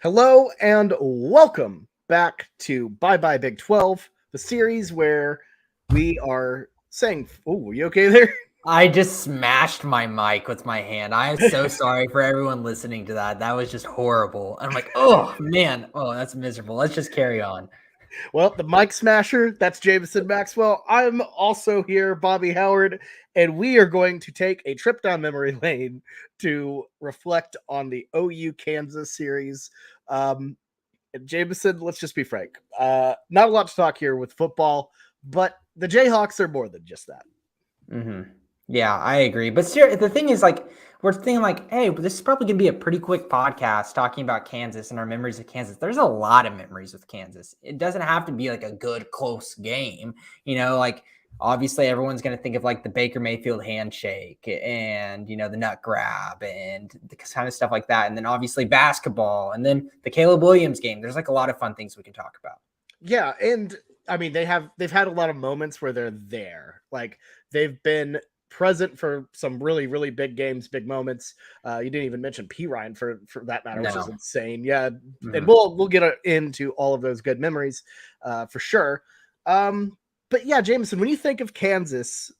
Hello and welcome back to Bye Bye Big 12, the series where we are saying, "Oh, you okay there?" I just smashed my mic with my hand. I am so sorry for everyone listening to that. That was just horrible. And I'm like, oh man, oh that's miserable. Let's just carry on. Well, the mic smasher, that's Jamison Maxwell. I'm also here, Bobby Howard, and we are going to take a trip down memory lane to reflect on the OU Kansas series. And Jamison, let's just be frank. Not a lot to talk here with football, but the Jayhawks are more than just that. Mm-hmm. Yeah, I agree. But the thing is, like, we're thinking, like, hey, this is probably going to be a pretty quick podcast talking about Kansas and our memories of Kansas. There's a lot of memories with Kansas. It doesn't have to be like a good, close game. Like, obviously, everyone's going to think of like the Baker Mayfield handshake and, the nut grab and the kind of stuff like that. And then obviously basketball and then the Caleb Williams game. There's like a lot of fun things we can talk about. Yeah, and I mean they've had a lot of moments where they're there. Like they've been present for some really, really big games, big moments. You didn't even mention P-Ryne for that matter, which is No. insane. Yeah, and Mm-hmm. we'll get into all of those good memories for sure. But yeah, Jamison, when you think of Kansas,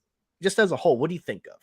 just as a whole, what do you think of?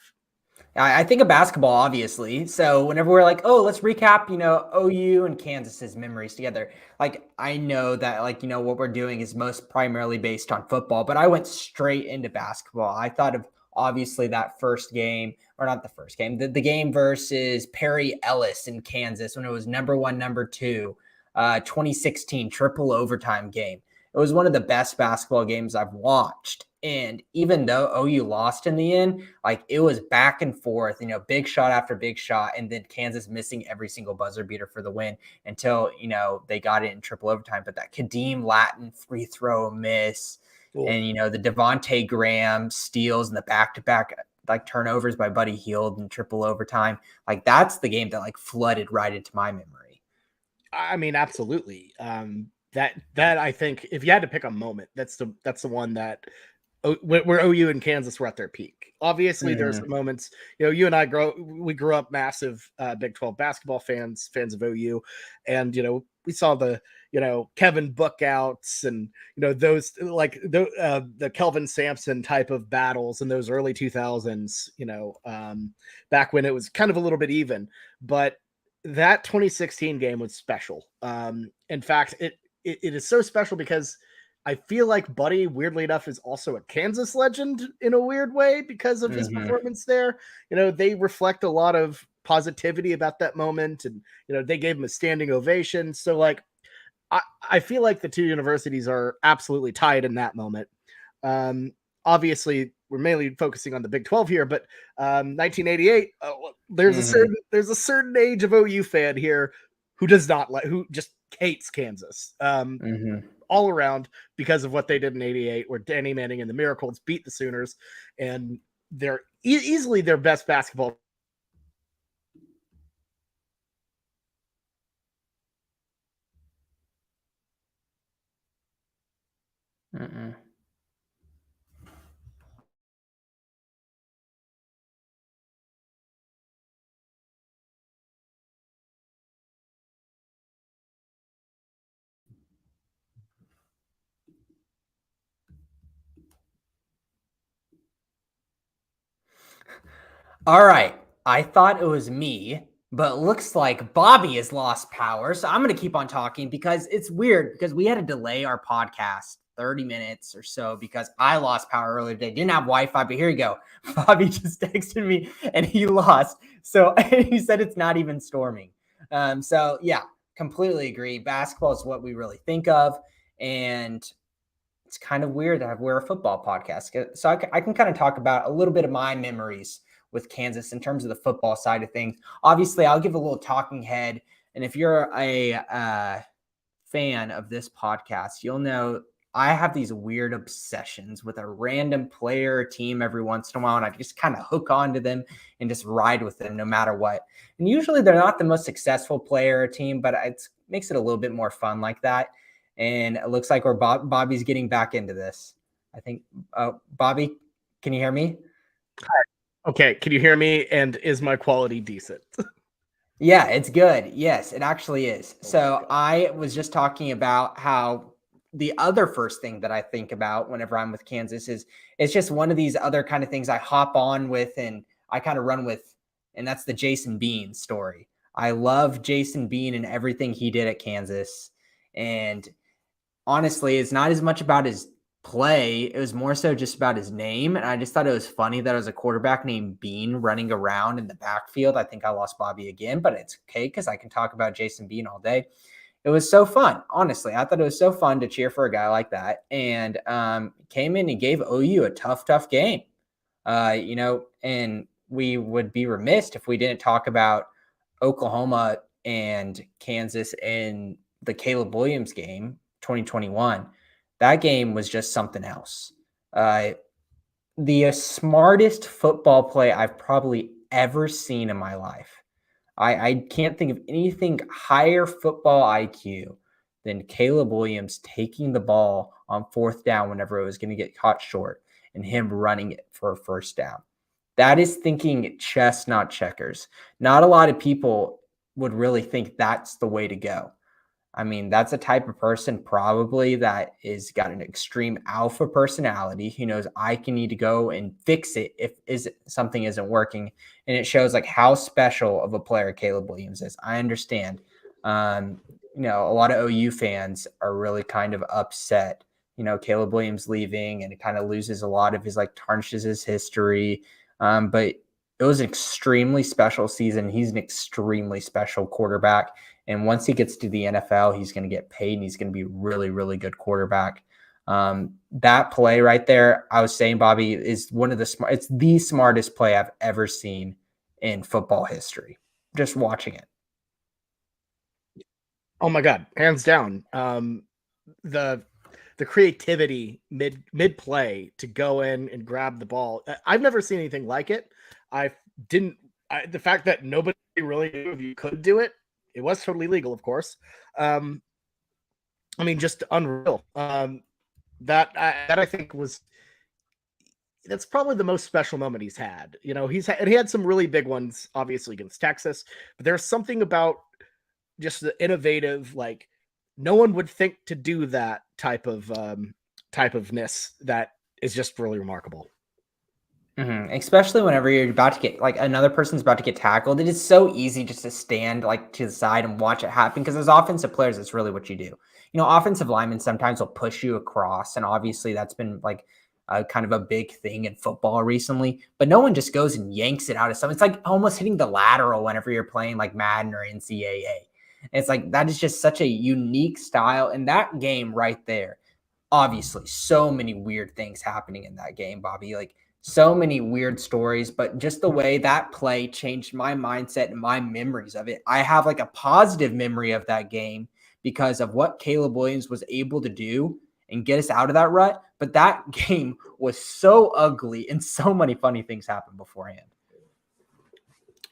I think of basketball, obviously. So whenever we're like, oh, let's recap, OU and Kansas's memories together. Like, I know that, like, what we're doing is most primarily based on football, but I went straight into basketball. I thought of obviously that first game, or not the first game, the game versus Perry Ellis in Kansas when it was number one, number two, 2016 triple overtime game. It was one of the best basketball games I've watched. And even though OU lost in the end, like it was back and forth, big shot after big shot, and then Kansas missing every single buzzer beater for the win until, they got it in triple overtime. But that Kadeem Latin free throw miss and, the Devontae Graham steals and the back-to-back like turnovers by Buddy Hield in triple overtime. Like that's the game that like flooded right into my memory. I mean, absolutely. That I think if you had to pick a moment, that's the one that where OU and Kansas were at their peak. Obviously, there's some moments. You and I grew up massive Big 12 basketball fans of OU, and we saw the Kevin Bookouts and those like the Kelvin Sampson type of battles in those early 2000s. Back when it was kind of a little bit even, but that 2016 game was special. In fact, it is so special because I feel like Buddy, weirdly enough, is also a Kansas legend in a weird way because of his performance there. They reflect a lot of positivity about that moment, and they gave him a standing ovation. So, like, I feel like the two universities are absolutely tied in that moment. Obviously, we're mainly focusing on the Big 12 here, but 1988, there's a certain age of OU fan here who who just hates Kansas. All around because of what they did in 88, where Danny Manning and the Miracles beat the Sooners, and they're easily their best basketball. All right. I thought it was me, but it looks like Bobby has lost power. So I'm going to keep on talking because it's weird because we had to delay our podcast 30 minutes or so because I lost power earlier today. Didn't have Wi-Fi, but here you go. Bobby just texted me and he lost. So he said it's not even storming. So yeah, completely agree. Basketball is what we really think of. And it's kind of weird that we're a football podcast. So I can kind of talk about a little bit of my memories with Kansas in terms of the football side of things. Obviously, I'll give a little talking head. And if you're a fan of this podcast, you'll know I have these weird obsessions with a random player or team every once in a while. And I just kind of hook onto them and just ride with them no matter what. And usually they're not the most successful player or team, but it makes it a little bit more fun like that. And it looks like Bobby's getting back into this. I think, Bobby, can you hear me? Okay, can you hear me? And is my quality decent? Yeah, it's good. Yes, it actually is. So I was just talking about how the other first thing that I think about whenever I'm with Kansas is it's just one of these other kind of things I hop on with and I kind of run with, and that's the Jason Bean story. I love Jason Bean and everything he did at Kansas. And honestly, it's not as much about his play. It was more so just about his name. And I just thought it was funny that it was a quarterback named Bean running around in the backfield. I think I lost Bobby again, but it's okay because I can talk about Jason Bean all day. It was so fun. Honestly, I thought it was so fun to cheer for a guy like that. And came in and gave OU a tough game. And we would be remiss if we didn't talk about Oklahoma and Kansas in the Caleb Williams game, 2021. That game was just something else. The smartest football play I've probably ever seen in my life. I can't think of anything higher football IQ than Caleb Williams taking the ball on fourth down whenever it was going to get caught short and him running it for a first down. That is thinking chess, not checkers. Not a lot of people would really think that's the way to go. I mean, that's a type of person probably that is got an extreme alpha personality. He knows I can need to go and fix it if something isn't working. And it shows like how special of a player Caleb Williams is. I understand. A lot of OU fans are really kind of upset. Caleb Williams leaving, and it kind of loses a lot of his tarnishes his history. But it was an extremely special season. He's an extremely special quarterback. And once he gets to the NFL, he's going to get paid and he's going to be really, really good quarterback. That play right there, I was saying, Bobby, is it's the smartest play I've ever seen in football history. Just watching it. Oh my God, hands down. The creativity mid play to go in and grab the ball. I've never seen anything like it. The fact that nobody really knew if you could do it. It was totally legal, of course. Just unreal. That I think that's probably the most special moment he's had. He had some really big ones, obviously against Texas, but there's something about just the innovative, no one would think to do that type ofness that is just really remarkable. Mm-hmm. Especially whenever you're about to get another person's about to get tackled, it is so easy just to stand to the side and watch it happen because as offensive players, it's really what you do. Offensive linemen sometimes will push you across, and obviously that's been kind of a big thing in football recently. But no one just goes and yanks it out of someone. It's like almost hitting the lateral whenever you're playing Madden or NCAA. And it's that is just such a unique style. And that game right there, obviously, so many weird things happening in that game, Bobby. So many weird stories, but just the way that play changed my mindset and my memories of it. I have a positive memory of that game because of what Caleb Williams was able to do and get us out of that rut. But that game was so ugly and so many funny things happened beforehand.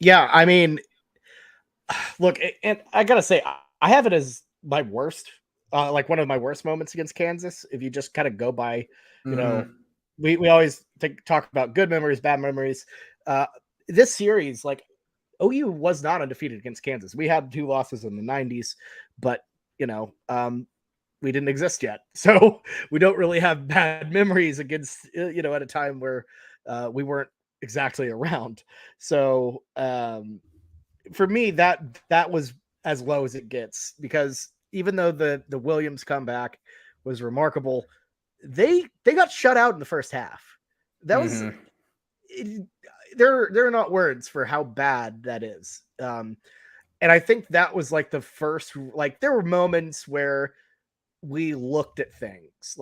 Yeah, look, and I gotta say, I have it as my worst, one of my worst moments against Kansas. If you just kind of go by, we always talk about good memories, bad memories. This series, OU was not undefeated against Kansas. We had 2 losses in the 90s, but we didn't exist yet. So we don't really have bad memories against, at a time where we weren't exactly around. So for me, that was as low as it gets, because even though the Williams comeback was remarkable, they got shut out in the first half. That was there are not words for how bad that is. And I think that was the first, there were moments where we looked at things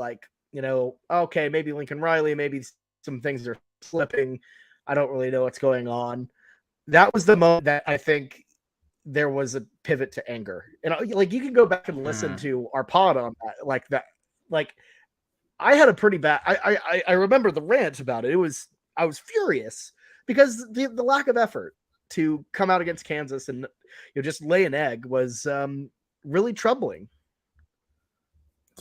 okay, maybe Lincoln Riley, maybe some things are slipping. I don't really know what's going on. That was the moment that I think there was a pivot to anger. And you can go back and listen to our pod on that. I had a pretty bad, I remember the rant about it. I was furious because the lack of effort to come out against Kansas and just lay an egg was really troubling.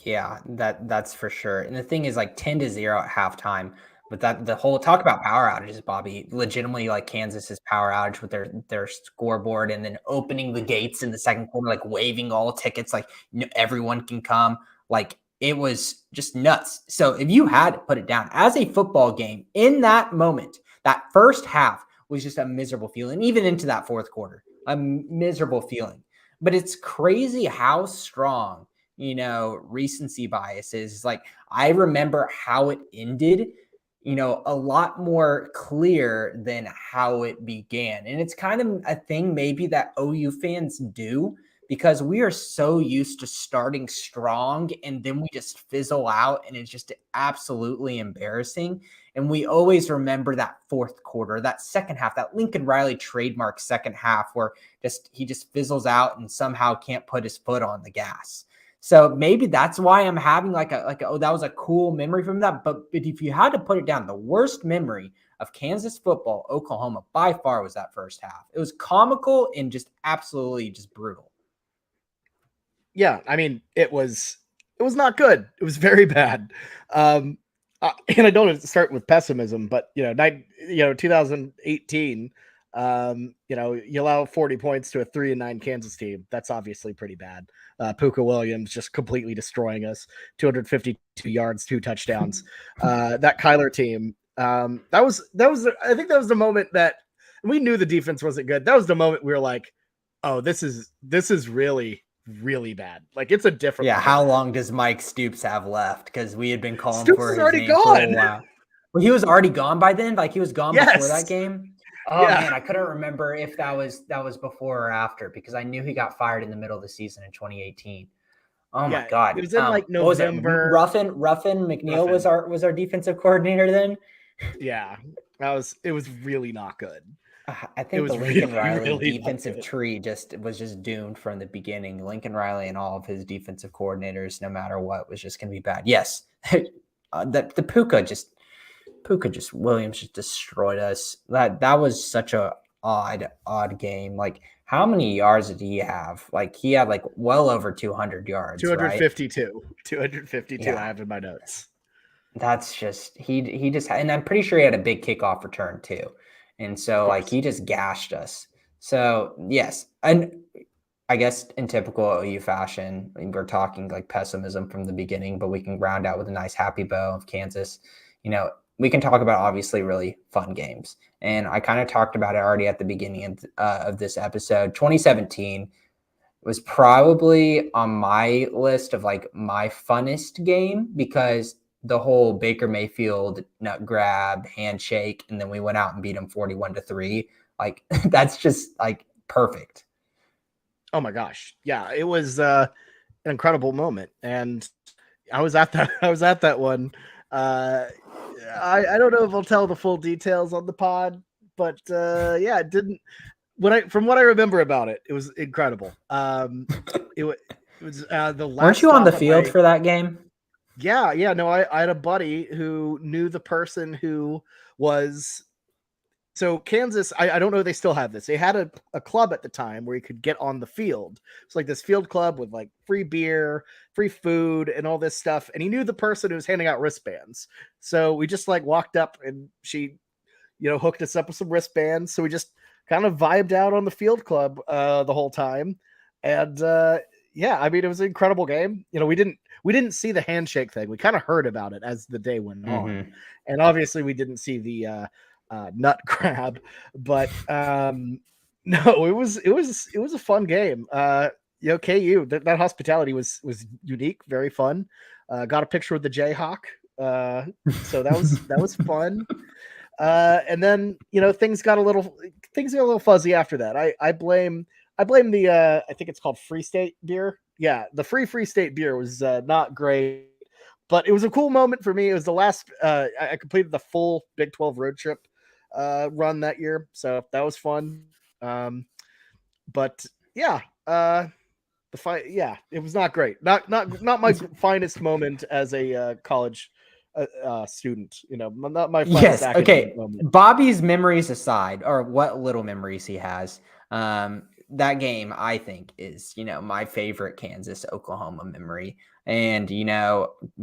Yeah, that's for sure. And the thing is 10-0 at halftime. But that the whole talk about power outages, Bobby, legitimately like Kansas's power outage with their scoreboard and then opening the gates in the second quarter, like waiving all tickets, like everyone can come. Like it was just nuts. So if you had to put it down as a football game in that moment, that first half was just a miserable feeling, even into that fourth quarter, a miserable feeling. But it's crazy how strong, recency bias is. Like I remember how it ended, a lot more clear than how it began. And it's kind of a thing maybe that OU fans do because we are so used to starting strong and then we just fizzle out and it's just absolutely embarrassing. And we always remember that fourth quarter, that second half, that Lincoln Riley trademark second half where he just fizzles out and somehow can't put his foot on the gas. So maybe that's why I'm having like oh, that was a cool memory from that. But if you had to put it down, the worst memory of Kansas football, Oklahoma by far was that first half. It was comical and just absolutely just brutal. Yeah, I mean, it was not good. It was very bad. And I don't want to start with pessimism, but 2018, you allow 40 points to a 3-9 Kansas team. That's obviously pretty bad. Puka Williams just completely destroying us. 252 yards, 2 touchdowns. That Kyler team. That was. I think that was the moment that we knew the defense wasn't good. That was the moment we were like, "Oh, this is really, really bad." Like it's a different. Yeah. How long does Mike Stoops have left? Because we had been calling Stoops for is his already name gone. for a while. Well, he was already gone by then. Like he was gone before that game. Oh man, I couldn't remember if that was before or after because I knew he got fired in the middle of the season in 2018. Oh my God. It was in like November. Ruffin McNeil was our defensive coordinator then. Yeah. It was really not good. I think the Lincoln Riley defensive tree was just doomed from the beginning. Lincoln Riley and all of his defensive coordinators, no matter what, was just going to be bad. Yes. The Puka Williams just destroyed us. That was such a odd game. Like how many yards did he have? Like he had like well over 200 yards. 252. Right? 252 yeah. I have in my notes. That's just he just and I'm pretty sure he had a big kickoff return too. And so like he just gashed us. So yes. And I guess in typical OU fashion, we're talking like pessimism from the beginning, but we can round out with a nice happy bow of Kansas. We can talk about obviously really fun games. And I kind of talked about it already at the beginning of this episode. 2017 was probably on my list of like my funnest game because the whole Baker Mayfield nut grab, handshake, and then we went out and beat them 41-3. Like that's just like perfect. Oh my gosh. Yeah, it was an incredible moment. And I was at that one. I don't know if I'll tell the full details on the pod, but yeah, it didn't. From what I remember about it, it was incredible. It was the last. Weren't you on the field for that game? Yeah. No, I had a buddy who knew the person who was. So Kansas, I don't know if they still have this. They had a club at the time where you could get on the field. It's like this field club with like free beer, free food, and all this stuff. And he knew the person who was handing out wristbands. So we just like walked up and she, hooked us up with some wristbands. So we just kind of vibed out on the field club the whole time. And yeah, I mean, it was an incredible game. We didn't see the handshake thing. We kind of heard about it as the day went on. And obviously we didn't see the nut grab, but no, it was a fun game. KU, that hospitality was unique, very fun. Got a picture with the Jayhawk, so that was fun. And then things got a little fuzzy after that. I blame the I think it's called Free State beer. Yeah, the Free State beer was not great, but it was a cool moment for me. It was the last I completed the full Big 12 road trip run that year, so that was fun. But yeah, the fight, yeah, it was not great. Not my finest moment as a college student. Not my finest. Yes. Okay. Moment. Bobby's memories aside, or what little memories he has, that game, I think, is, my favorite Kansas Oklahoma memory. And,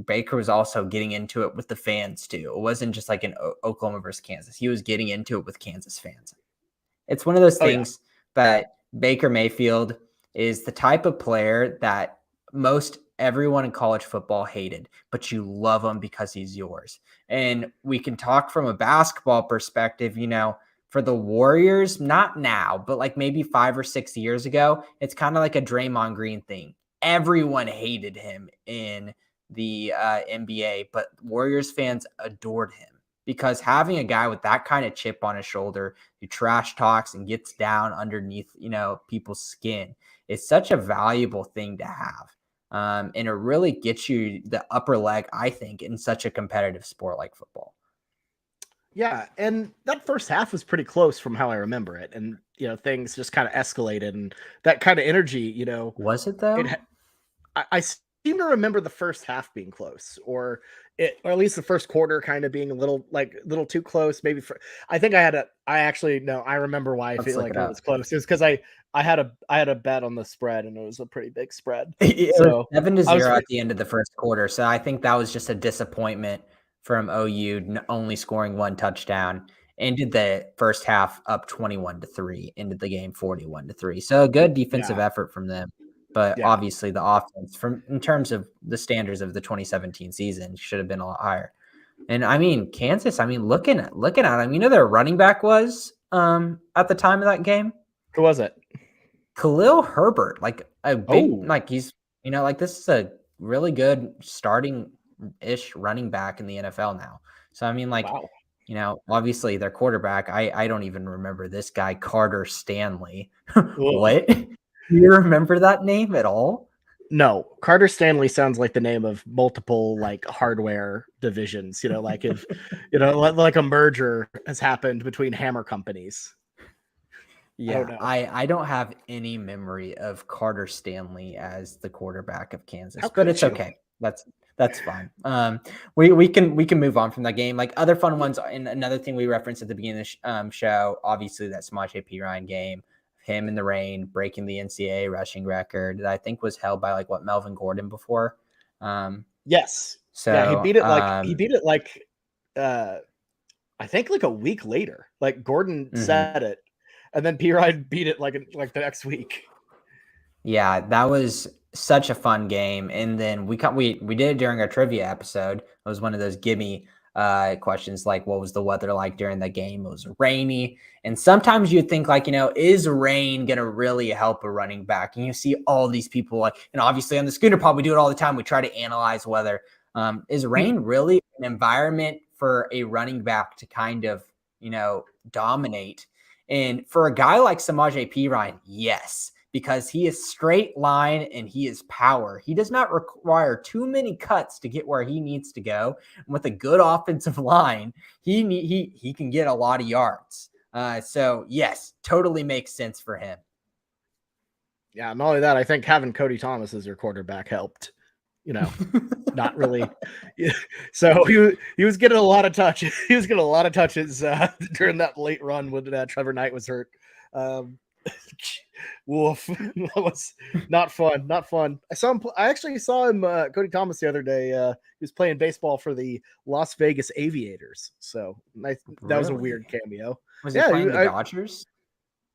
Baker was also getting into it with the fans too. It wasn't just like an Oklahoma versus Kansas. He was getting into it with Kansas fans. It's one of those things that Baker Mayfield is the type of player that most everyone in college football hated, but you love him because he's yours. And we can talk from a basketball perspective, for the Warriors, not now, but like maybe 5 or 6 years ago, it's kind of like a Draymond Green thing. Everyone hated him in the NBA, but Warriors fans adored him because having a guy with that kind of chip on his shoulder who trash talks and gets down underneath, people's skin is such a valuable thing to have. And it really gets you the upper leg, I think, in such a competitive sport like football. Yeah, and that first half was pretty close from how I remember it. And, things just kind of escalated and that kind of energy, Was it though? I seem to remember the first half being close or at least the first quarter kind of being a little too close. Maybe I remember why I feel like it was close. It's because I had a bet on the spread and it was a pretty big spread. It was 7-0 at the end of the first quarter. So I think that was just a disappointment from OU only scoring one touchdown. Ended the first half up 21-3, ended the game 41-3. So a good defensive effort from them. But obviously the offense in terms of the standards of the 2017 season should have been a lot higher. And I mean, Kansas, looking at him, their running back was at the time of that game. Who was it? Khalil Herbert, like a big, like he's, this is a really good starting-ish running back in the NFL now. So, wow. Obviously their quarterback, I don't even remember this guy, Carter Stanley. What? Do you remember that name at all? No, Carter Stanley sounds like the name of multiple like hardware divisions, like if, like a merger has happened between hammer companies. Yeah, I don't have any memory of Carter Stanley as the quarterback of Kansas, but it's okay. That's fine. We can move on from that game. Like other fun ones, and another thing we referenced at the beginning of the show, obviously that Samaje P-Ryne game, him in the rain, breaking the NCAA rushing record that I think was held by Melvin Gordon before. Yes. So yeah, he beat it like I think like a week later. Like Gordon said it, and then P-Ryne beat it like the next week. Yeah, that was such a fun game. And then we did it during our trivia episode. It was one of those gimme questions like, what was the weather like during the game? It was rainy. And sometimes you think is rain going to really help a running back? And you see all these people and obviously on the Schooner Pod, we do it all the time. We try to analyze weather. Is rain really an environment for a running back to kind of, dominate? And for a guy like Samaje P-Ryne, yes, because he is straight line and he is power. He does not require too many cuts to get where he needs to go. And with a good offensive line, he can get a lot of yards. So yes, totally makes sense for him. Yeah, not only that, I think having Cody Thomas as your quarterback helped. Not really. So he was getting a lot of touches. He was getting a lot of touches during that late run when Trevor Knight was hurt. Woof. That was not fun. I actually saw him, Cody Thomas, the other day. He was playing baseball for the Las Vegas Aviators. So nice. That was a weird cameo. Was he playing the Dodgers?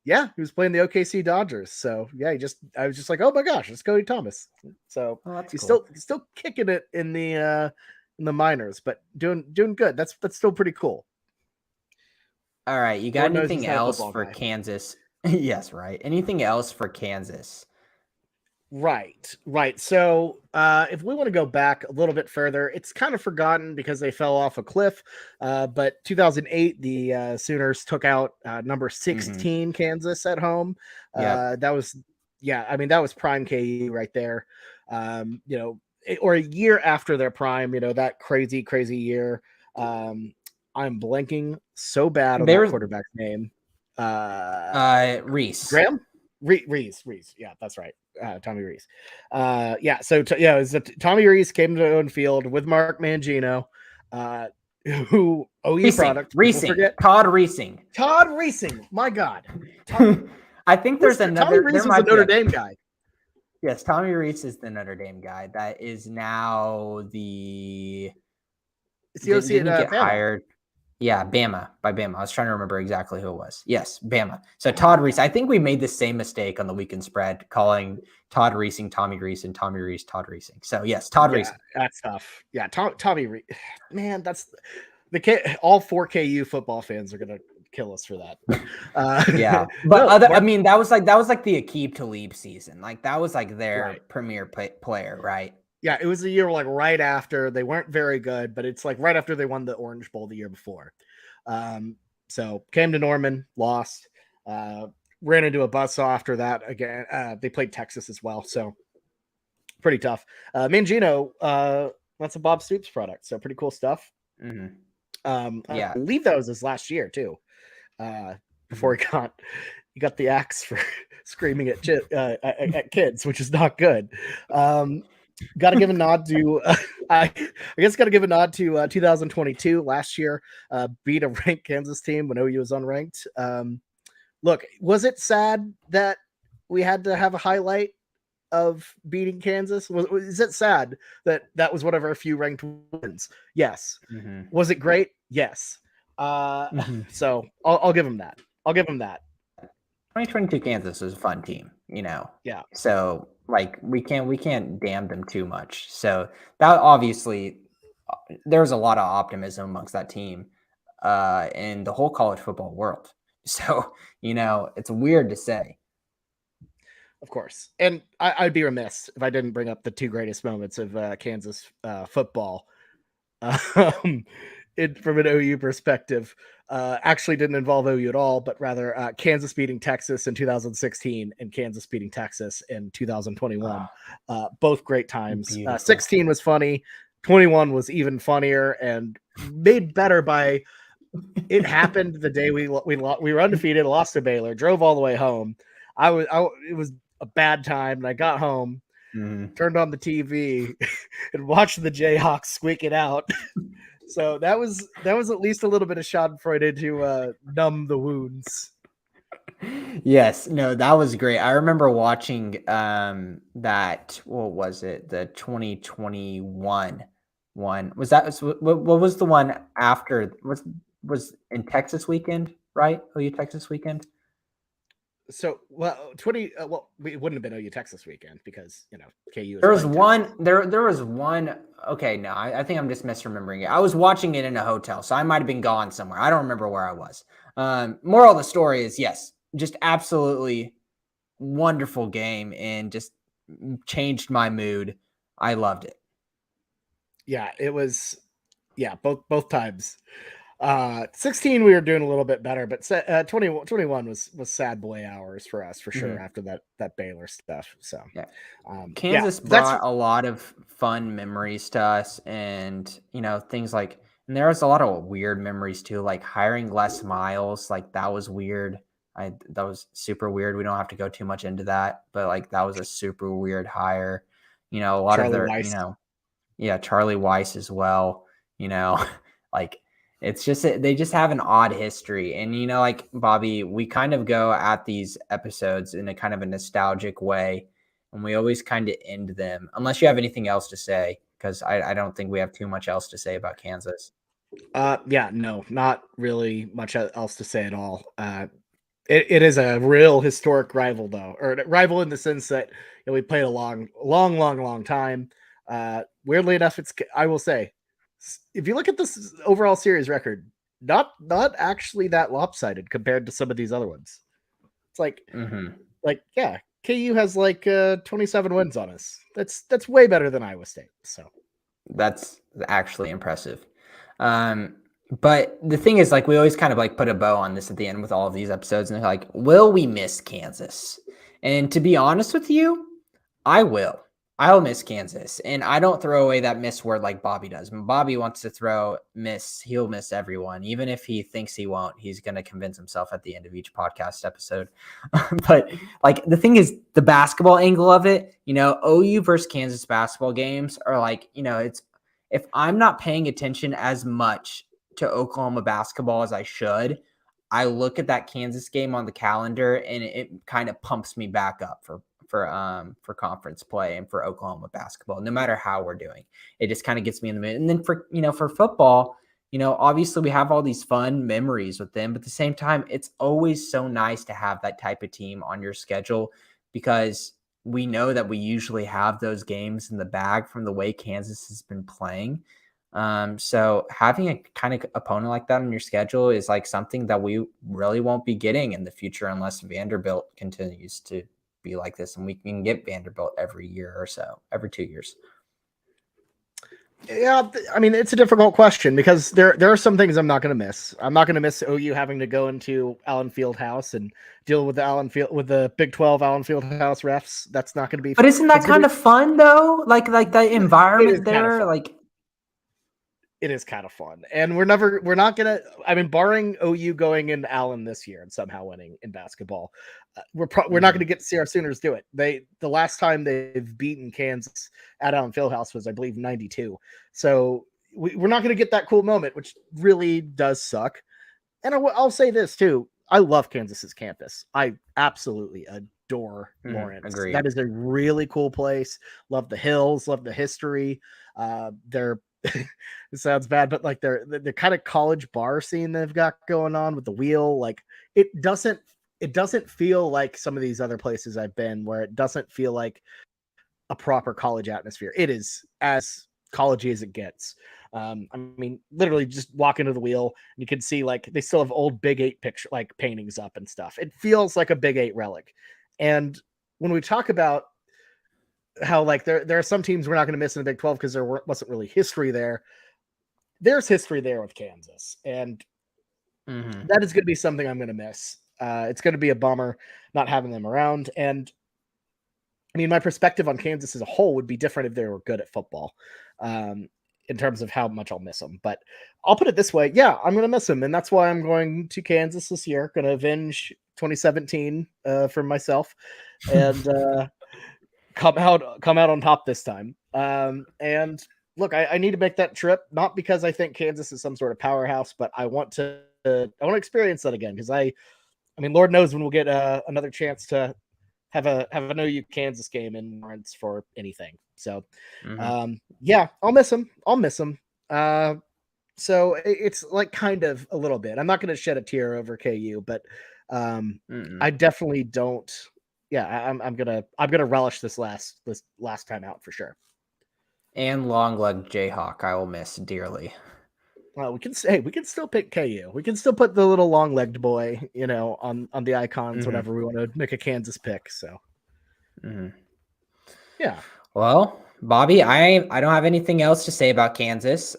Yeah, he was playing the OKC Dodgers. So yeah, I was just like, oh my gosh, it's Cody Thomas. So he's cool. still kicking it in the minors, but doing good. That's still pretty cool. All right, you got anything else for Kansas? Yes, right. Anything else for Kansas? Right. So if we want to go back a little bit further, it's kind of forgotten because they fell off a cliff. But 2008, the Sooners took out number 16 Kansas at home. That was prime KU right there. Or a year after their prime, that crazy year. I'm blanking so bad on that quarterback's name. Reese. Graham? Reese. Yeah, that's right. Tommy Reese. It was Tommy Reese came to Owen Field with Mark Mangino, who OU product. Todd Reesing. My God. I think there's another. Tommy Reese was a Notre Dame guy. Yes, Tommy Reese is the Notre Dame guy. That is now the. It's the OC Didn't he get Bama. hired? Yeah, Bama. I was trying to remember exactly who it was. Yes, Bama. So Todd Reese. I think we made the same mistake on the weekend spread, calling Todd Reesing Tommy Reese and Tommy Reese Todd Reesing. So yes, Todd Reese. That's tough. Yeah, Tommy Reese. Man, that's all 4 KU football fans are gonna kill us for that. Yeah, but I mean, that was like the Aqib Talib season. Like that was like their premier player, right? Yeah, it was a year like right after. They weren't very good, but it's like right after they won the Orange Bowl the year before. So came to Norman, lost, ran into a buzzsaw after that again. They played Texas as well, so pretty tough. Mangino, that's a Bob Stoops product, so pretty cool stuff. Mm-hmm. I believe that was his last year too. Before he got the axe for screaming at kids, which is not good. Got to give a nod to I guess got to give a nod to 2022 last year. Beat a ranked Kansas team when OU was unranked. Look, was it sad that we had to have a highlight of beating Kansas? Is it sad that was one of our few ranked wins? Yes. Mm-hmm. Was it great? Yes. So I'll give him that. 2022 Kansas was a fun team, you know. Yeah. So like we can't damn them too much. So that obviously there was a lot of optimism amongst that team in the whole college football world. So, you know, it's weird to say. Of course. And I'd be remiss if I didn't bring up the 2 greatest moments of Kansas football. From an OU perspective, actually didn't involve OU at all, but rather Kansas beating Texas in 2016 and Kansas beating Texas in 2021. Both great times. 16 was funny. 21 was even funnier and made better by it happened the day we were undefeated, lost to Baylor, drove all the way home. It was a bad time, and I got home, turned on the TV, and watched the Jayhawks squeak it out. So that was at least a little bit of Schadenfreude to numb the wounds. Yes, no, that was great. I remember watching that. What was it? The 2021 one. Was that what was the one after? Was in Texas weekend, right? OU Texas weekend. So, well, it wouldn't have been OU Texas weekend because, you know, KU. There was one. There was one. Okay, no, I think I'm just misremembering it. I was watching it in a hotel, so I might have been gone somewhere. I don't remember where I was. Moral of the story is, yes, just absolutely wonderful game and just changed my mood. I loved it. Yeah, it was. Yeah, both times. 16 we were doing a little bit better, but 21 was sad boy hours for us for sure after that Baylor stuff. So yeah, Kansas brought a lot of fun memories to us, and you know things like, and there was a lot of weird memories too, like hiring Les Miles. Like that was weird. That was super weird. We don't have to go too much into that, but like that was a super weird hire. You know, a lot of their, Weiss. Charlie Weiss as well. You know, like. It's just they just have an odd history. And, you know, like, Bobby, we kind of go at these episodes in a kind of a nostalgic way, and we always kind of end them, unless you have anything else to say, because I don't think we have too much else to say about Kansas. Yeah, no, not really much else to say at all. It is a real historic rival, though, or a rival in the sense that we played a long time. Weirdly enough, I will say, if you look at this overall series record, not actually that lopsided compared to some of these other ones. It's like, yeah, KU has like 27 wins on us. That's way better than Iowa State. So that's actually impressive. But the thing is, like, we always kind of like put a bow on this at the end with all of these episodes, and they're like, will we miss Kansas? And to be honest with you, I will. I'll miss Kansas, and I don't throw away that miss word like Bobby does. When Bobby wants to throw miss, he'll miss everyone. Even if he thinks he won't, he's going to convince himself at the end of each podcast episode. But like the thing is, the basketball angle of it, you know, OU versus Kansas basketball games are like, you know, it's if I'm not paying attention as much to Oklahoma basketball as I should, I look at that Kansas game on the calendar and it kind of pumps me back up for conference play and for Oklahoma basketball, no matter how we're doing. It just kind of gets me in the mood. And then for football, obviously we have all these fun memories with them, but at the same time, it's always so nice to have that type of team on your schedule because we know that we usually have those games in the bag from the way Kansas has been playing. So having a kind of opponent like that on your schedule is like something that we really won't be getting in the future unless Vanderbilt continues to be like this, and we can get Vanderbilt every year or so, every 2 years. Yeah, I mean, it's a difficult question because there are some things I'm not going to miss. I'm not going to miss OU having to go into Allen Fieldhouse and deal with the Big 12 Allen Fieldhouse refs. That's not going to be. But isn't that kind of fun though? Like the environment there, like. It is kind of fun, and we're not gonna. I mean, barring OU going into Allen this year and somehow winning in basketball, we're not going to get to see our Sooners do it. The last time they've beaten Kansas at Allen Fieldhouse was, I believe, '92. So we're not going to get that cool moment, which really does suck. And I'll say this too: I love Kansas's campus. I absolutely adore Lawrence. Agreed. That is a really cool place. Love the hills. Love the history. They're it sounds bad, but like the kind of college bar scene they've got going on with the wheel, like it doesn't feel like some of these other places I've been where it doesn't feel like a proper college atmosphere. It is as collegey as it gets. I mean, literally just walk into the wheel and you can see like they still have old Big 8 picture like paintings up and stuff. It feels like a Big 8 relic. And when we talk about how like there are some teams we're not going to miss in the Big 12 because there wasn't really history there. There's history there with Kansas, and that is going to be something I'm going to miss. It's going to be a bummer not having them around. And I mean, my perspective on Kansas as a whole would be different if they were good at football, in terms of how much I'll miss them. But I'll put it this way: yeah, I'm going to miss them, and that's why I'm going to Kansas this year. Going to avenge 2017 for myself, and. Come out on top this time. And look, I need to make that trip, not because I think Kansas is some sort of powerhouse, but I want to experience that again. Cause I mean, Lord knows when we'll get another chance to have an OU Kansas game in Lawrence for anything. So, yeah, I'll miss him. So it's like kind of a little bit, I'm not going to shed a tear over KU, but I definitely don't. Yeah, I'm gonna relish this last time out for sure. And long-legged Jayhawk, I will miss dearly. Well, we can still pick KU. We can still put the little long-legged boy, on the icons whenever we want to make a Kansas pick. So, yeah. Well, Bobby, I don't have anything else to say about Kansas.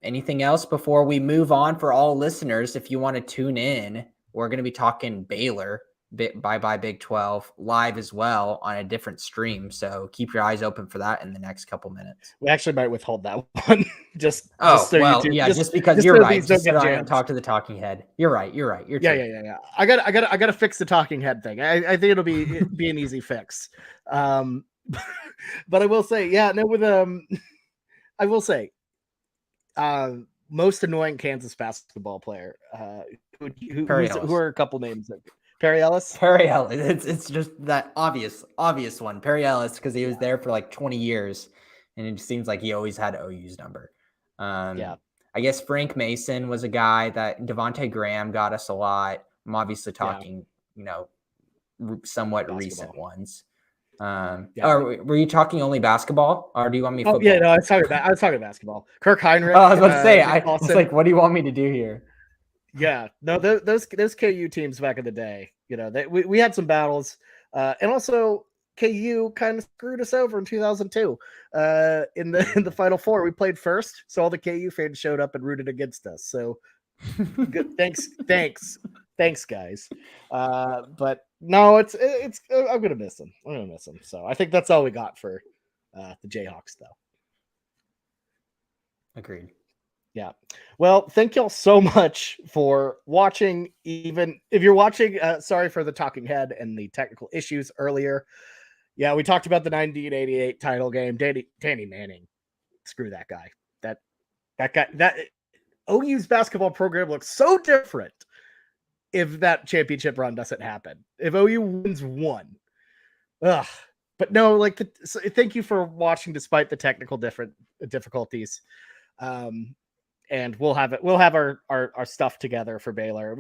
Anything else before we move on for all listeners? If you want to tune in, we're going to be talking Baylor. Bye Big 12 live as well on a different stream, so keep your eyes open for that in the next couple minutes. We actually might withhold that one just because you're right. Just so I don't talk to the talking head. You're right. You're yeah. I gotta fix the talking head thing. I think it'll be an easy fix. But I will say, I will say, most annoying Kansas basketball player. Who are a couple names? Perry Ellis. It's just that obvious one. Perry Ellis, because he was there for like 20 years, and it seems like he always had OU's number. I guess Frank Mason was a guy that Devontae Graham got us a lot. I'm obviously talking, somewhat basketball. Recent ones. Or were you talking only baskul, or do you want me? Football? Yeah, no, I was talking basketball. Kirk Heinrich. I was about to say, I was like, what do you want me to do here? Yeah, no, those KU teams back in the day, we had some battles, and also KU kind of screwed us over in 2002 in the Final Four. We played first, so all the KU fans showed up and rooted against us. So good, thanks, guys. But no, it's I'm gonna miss them. So I think that's all we got for the Jayhawks, though. Agreed. Yeah. Well, thank y'all so much for watching. Even if you're watching, sorry for the talking head and the technical issues earlier. Yeah, we talked about the 1988 title game. Danny Manning. Screw that guy. That OU's basketball program looks so different if that championship run doesn't happen. If OU wins one, ugh. But no, like so thank you for watching despite the technical difficulties. And we'll have our stuff together for Baylor.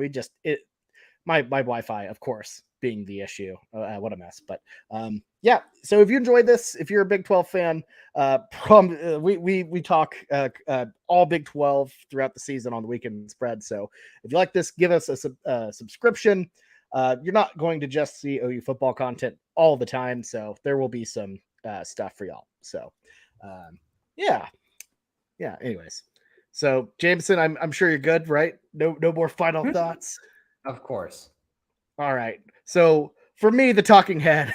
My Wi-Fi, of course, being the issue. What a mess. But yeah. So if you enjoyed this, if you're a Big 12 fan, we talk all Big 12 throughout the season on the weekend spread. So if you like this, give us a subscription. You're not going to just see OU football content all the time, so there will be some stuff for y'all. So yeah. Anyways, so Jamison, I'm sure you're good, right? No more final thoughts. Of course. All right. So for me, the talking head,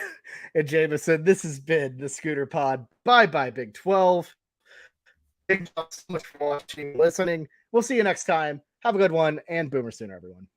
and Jamison, this has been the Scooter Pod. Bye Big 12. Thank you so much for watching, listening. We'll see you next time. Have a good one, and Boomer Sooner, everyone.